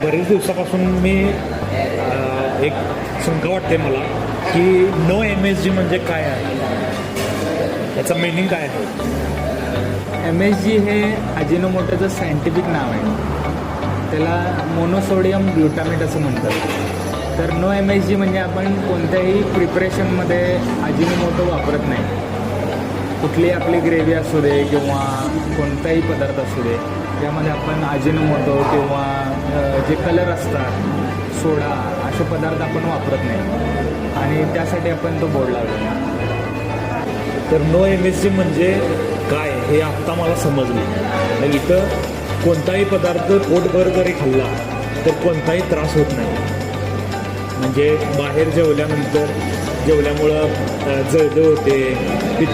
बरेच दिवसापासून मी एक शंका वाटते मला की नो MSG म्हणजे काय आहे, याचा मिनिंग काय आहे? MSG हे अजिनोमोटोचं सायंटिफिक नाव आहे. त्याला मोनोसोडियम ग्लुटामेट असं म्हणतात. तर नो MSG म्हणजे आपण कोणत्याही प्रिपरेशनमध्ये अजिनोमोटो वापरत नाही. कुठलीही आपली ग्रेव्ही असू दे किंवा कोणताही पदार्थ असू दे, त्यामध्ये आपण अजिनोमोटो किंवा जे कलर असतात, सोडा, असे पदार्थ आपण वापरत नाही आणि त्यासाठी आपण तो बोर्ड लावलेला आहे. तर नो MSG म्हणजे काय हे आत्ता मला समजलं. तर इथं कोणताही पदार्थ पोटभर जरी खाल्ला तर कोणताही त्रास होत नाही. म्हणजे बाहेर जेवल्यानंतर जेवल्यामुळं जळजळ होते, पित्त